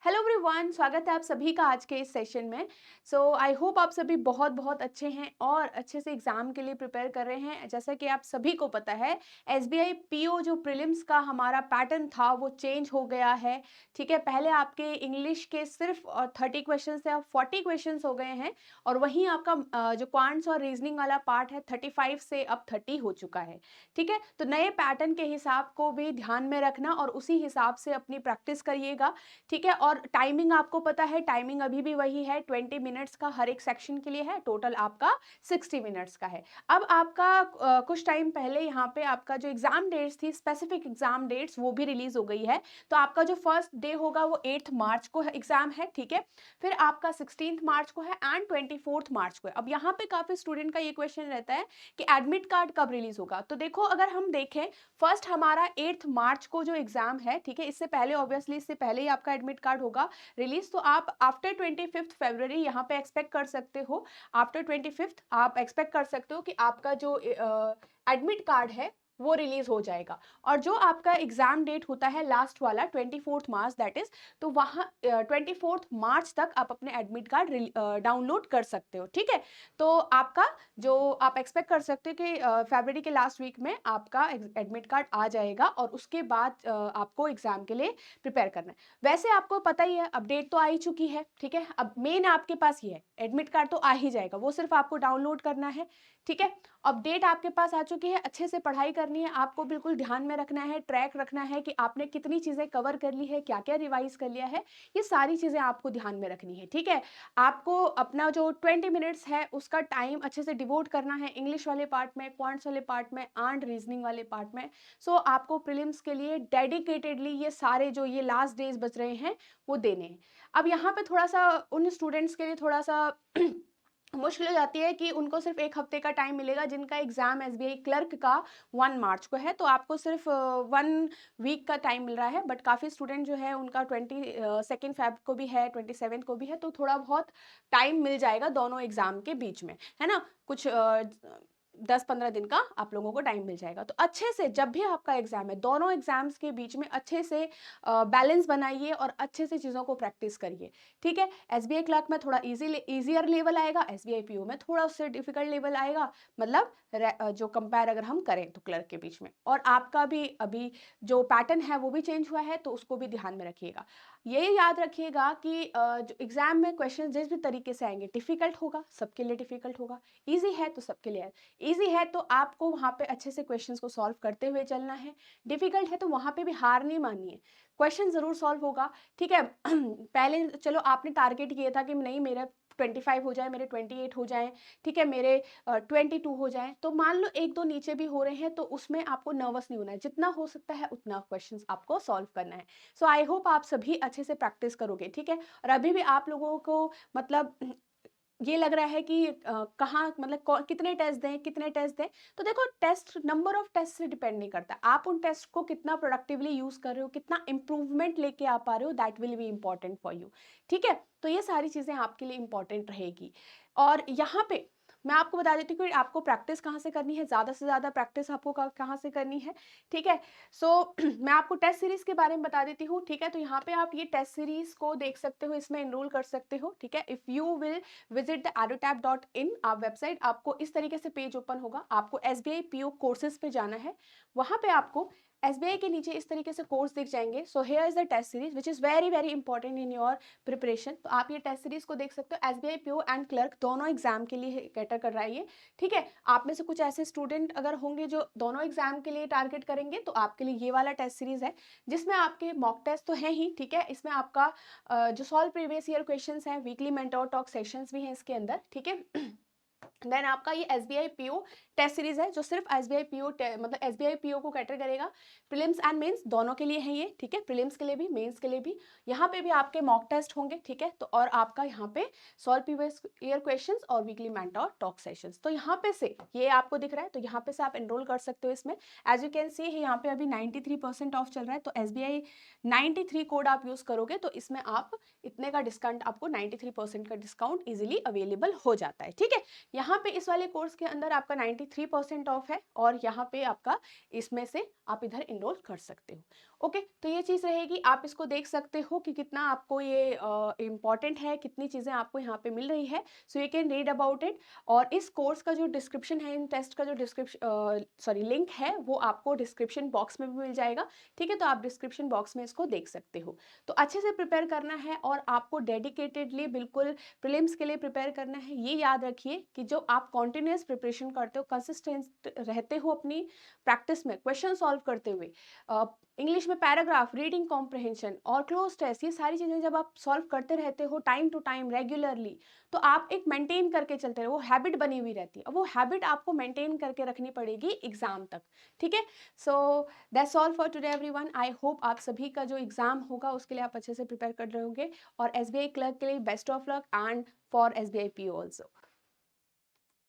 Hello everyone, स्वागत है आप सभी का आज के इस सेशन में। आई होप आप सभी बहुत बहुत अच्छे हैं और अच्छे से एग्ज़ाम के लिए प्रिपेयर कर रहे हैं। जैसा कि आप सभी को पता है, एसबीआई पीओ जो प्रीलिम्स का हमारा पैटर्न था वो चेंज हो गया है। ठीक है, पहले आपके इंग्लिश के सिर्फ 30 क्वेश्चन से अब 40 क्वेश्चन हो गए हैं और वहीं आपका जो क्वांट्स और रीजनिंग वाला पार्ट है 35 से अब 30 हो चुका है। ठीक है, तो नए पैटर्न के हिसाब को भी ध्यान में रखना और उसी हिसाब से अपनी प्रैक्टिस करिएगा। ठीक है, और टाइमिंग आपको पता है, टाइमिंग अभी भी वही है, 20 मिनट्स का हर एक सेक्शन के लिए है, टोटल आपका 60 मिनट्स का है। अब आपका कुछ टाइम पहले यहाँ पे आपका जो एग्जाम डेट्स थी, स्पेसिफिक एग्जाम डेट्स, वो भी रिलीज हो गई है। तो आपका जो फर्स्ट डे होगा वो 8 मार्च को एग्जाम है। ठीक है, फिर आपका 16 मार्च को है एंड 24 मार्च को है। अब यहाँ पे काफी स्टूडेंट का ये क्वेश्चन रहता है कि एडमिट कार्ड कब रिलीज होगा। तो देखो, अगर हम देखें, फर्स्ट हमारा 8 मार्च को जो एग्जाम है, ठीक है, इससे पहले ऑब्वियसली इससे पहले ही आपका एडमिट कार्ड होगा रिलीज। तो आप आफ्टर 25 फरवरी यहाँ पे एक्सपेक्ट कर सकते हो। आफ्टर 25 आप एक्सपेक्ट कर सकते हो कि आपका जो एडमिट कार्ड है वो रिलीज हो जाएगा। और जो आपका एग्जाम डेट होता है लास्ट वाला 24 मार्च दैट इज, तो वहाँ 24 मार्च तक आप अपने एडमिट कार्ड डाउनलोड कर सकते हो। ठीक है, तो आपका जो आप एक्सपेक्ट कर सकते हो कि फरवरी के लास्ट वीक में आपका एडमिट कार्ड आ जाएगा और उसके बाद आपको एग्जाम के लिए प्रिपेयर करना है। वैसे आपको पता ही है, अपडेट तो आ ही चुकी है। ठीक है, अब मेन आपके पास ये है, एडमिट कार्ड तो आ ही जाएगा, वो सिर्फ आपको डाउनलोड करना है। ठीक है, अपडेट आपके पास आ चुकी है, अच्छे से पढ़ाई करनी है आपको, बिल्कुल ध्यान में रखना है, ट्रैक रखना है कि आपने कितनी चीजें कवर कर ली है, क्या क्या रिवाइज कर लिया है, ये सारी चीजें आपको ध्यान में रखनी है। ठीक है, आपको अपना जो 20 मिनट्स है उसका टाइम अच्छे से डिवोट करना है इंग्लिश वाले पार्ट में, क्वांट्स वाले पार्ट में एंड रीजनिंग वाले पार्ट में। आपको प्रीलिम्स के लिए डेडिकेटेडली ये सारे जो ये लास्ट डेज बच रहे हैं वो देने हैं। अब यहाँ पे थोड़ा सा उन स्टूडेंट्स के लिए थोड़ा सा मुश्किल हो जाती है कि उनको सिर्फ एक हफ्ते का टाइम मिलेगा जिनका एग्जाम एसबीआई क्लर्क का 1 मार्च को है। तो आपको सिर्फ 1 वीक का टाइम मिल रहा है, बट काफ़ी स्टूडेंट जो है उनका 22 फेब को भी है, 27 को भी है, तो थोड़ा बहुत टाइम मिल जाएगा दोनों एग्जाम के बीच में, है ना। कुछ 10-15 दिन का आप लोगों को टाइम मिल जाएगा। तो अच्छे से जब भी आपका एग्जाम है, दोनों एग्जाम्स के बीच में अच्छे से बैलेंस बनाइए और अच्छे से चीज़ों को प्रैक्टिस करिए। ठीक है, एसबीआई क्लर्क में थोड़ा इजियर लेवल आएगा, एसबीआई पीओ में थोड़ा उससे डिफिकल्ट लेवल आएगा, मतलब जो कंपेयर अगर हम करें तो क्लर्क के बीच में। और आपका भी अभी जो पैटर्न है वो भी चेंज हुआ है, तो उसको भी ध्यान में रखिएगा। ये याद रखिएगा कि जो एग्जाम में क्वेश्चन जिस भी तरीके से आएंगे, डिफिकल्ट होगा सबके लिए, डिफिकल्ट होगा, ईजी है तो सबके लिए ईजी है, तो आपको वहाँ पे अच्छे से क्वेश्चंस को सॉल्व करते हुए चलना है। डिफिकल्ट है तो वहाँ पे भी हार नहीं माननी है, क्वेश्चन जरूर सॉल्व होगा। ठीक है, पहले चलो आपने टारगेट किया था कि नहीं मेरा 25 हो जाए, मेरे 28 हो जाए, ठीक है, मेरे 22 हो जाए, तो मान लो एक दो नीचे भी हो रहे हैं तो उसमें आपको नर्वस नहीं होना है, जितना हो सकता है उतना क्वेश्चंस आपको सॉल्व करना है। आई होप आप सभी अच्छे से प्रैक्टिस करोगे। ठीक है, और अभी भी आप लोगों को मतलब ये लग रहा है कि कहाँ मतलब कितने टेस्ट दें, कितने टेस्ट दें, तो देखो, टेस्ट नंबर ऑफ टेस्ट से डिपेंड नहीं करता, आप उन टेस्ट को कितना प्रोडक्टिवली यूज कर रहे हो, कितना इंप्रूवमेंट लेके आ पा रहे हो, that will be important for you. ठीक है, तो ये सारी चीजें आपके लिए इंपॉर्टेंट रहेगी। और यहाँ पे मैं आपको बता देती हूँ कि आपको प्रैक्टिस कहाँ से करनी है, ज्यादा से ज्यादा प्रैक्टिस आपको कहाँ से करनी है। ठीक है, मैं आपको टेस्ट सीरीज के बारे में बता देती हूँ। ठीक है, तो यहाँ पे आप ये टेस्ट सीरीज को देख सकते हो, इसमें एनरोल कर सकते हो। ठीक है, if you will visit the edutap.in आप वेबसाइट, आपको इस तरीके से पेज ओपन होगा, आपको एसबीआई पीओ कोर्सेज पे जाना है, वहां पे आपको एसबीआई के नीचे इस तरीके से कोर्स दिख जाएंगे। So here is the test series which is very very important in your preparation. तो आप ये टेस्ट सीरीज को देख सकते हो, एसबीआई पीओ एंड क्लर्क दोनों एग्जाम के लिए कैटर कर रहा है ये। ठीक है, आप में से कुछ ऐसे स्टूडेंट अगर होंगे जो दोनों एग्जाम के लिए टारगेट करेंगे, तो आपके लिए ये वाला टेस्ट सीरीज है, जिसमें आपके मॉक टेस्ट तो है ही। ठीक है, इसमें आपका जो सॉल्व प्रीवियस ईयर क्वेश्चंस हैं, वीकली मेंटोर टॉक सेशंस भी हैं इसके अंदर। ठीक है, देन आपका ये एसबीआई पीओ टेस्ट सीरीज है, जो सिर्फ एसबीआई पीओ मतलब एसबीआई पीओ को कैटर करेगा, प्रीलिम्स एंड मेंस दोनों के लिए है ये। ठीक है, प्रीलिम्स के लिए भी, मेंस के लिए भी। यहाँ पे भी आपके मॉक टेस्ट होंगे। ठीक है, तो और आपका यहाँ पे सॉल्व प्रीवियस ईयर क्वेश्चंस और वीकली मेंटोर टॉक सेशंस, तो यहाँ पे से ये आपको दिख रहा है, तो यहाँ पे से आप एनरोल कर सकते हो इसमें। एज यू कैन सी यहाँ पे अभी 93% ऑफ चल रहा है, तो एसबीआई 93 कोड आप यूज करोगे तो इसमें आप इतने का डिस्काउंट, आपको 93% का डिस्काउंट इजिली अवेलेबल हो जाता है। ठीक है, यहाँ पे इस वाले कोर्स के अंदर आपका 93% ऑफ है और यहाँ पे आपका इसमें से आप इधर इनरोल कर सकते हो। ओके, तो ये चीज़ रहेगी, आप इसको देख सकते हो कि कितना आपको ये इम्पोर्टेंट है, कितनी चीज़ें आपको यहाँ पे मिल रही है। So you can read about it. और इस कोर्स का जो डिस्क्रिप्शन है, इन टेस्ट का जो लिंक है, वो आपको डिस्क्रिप्शन बॉक्स में भी मिल जाएगा, ठीक है? तो आप डिस्क्रिप्शन बॉक्स में इसको देख सकते हो। तो अच्छे से प्रिपेयर करना है और आपको डेडिकेटेडली बिल्कुल प्रीलिम्स के लिए प्रिपेयर करना है। ये याद रखिए कि जो आप कंटिन्यूअस प्रिपरेशन करते हो, कंसिस्टेंट रहते हो अपनी प्रैक्टिस में, क्वेश्चन सॉल्व करते हुए, इंग्लिश में पैराग्राफ, रीडिंग कॉम्प्रिहेंशन और क्लोज टेस्ट, ये सारी चीज़ें जब आप सॉल्व करते रहते हो टाइम टू टाइम रेगुलरली, तो आप एक मेंटेन करके चलते रहो, वो हैबिट बनी हुई रहती है। अब वो हैबिट आपको मेंटेन करके रखनी पड़ेगी एग्जाम तक, ठीक है? So that's all for today everyone. I hope आप सभी का जो एग्जाम होगा उसके लिए आप अच्छे से प्रिपेयर कर रहे होंगे, और एसबीआई क्लर्क के लिए best of luck, and for SBI PO also.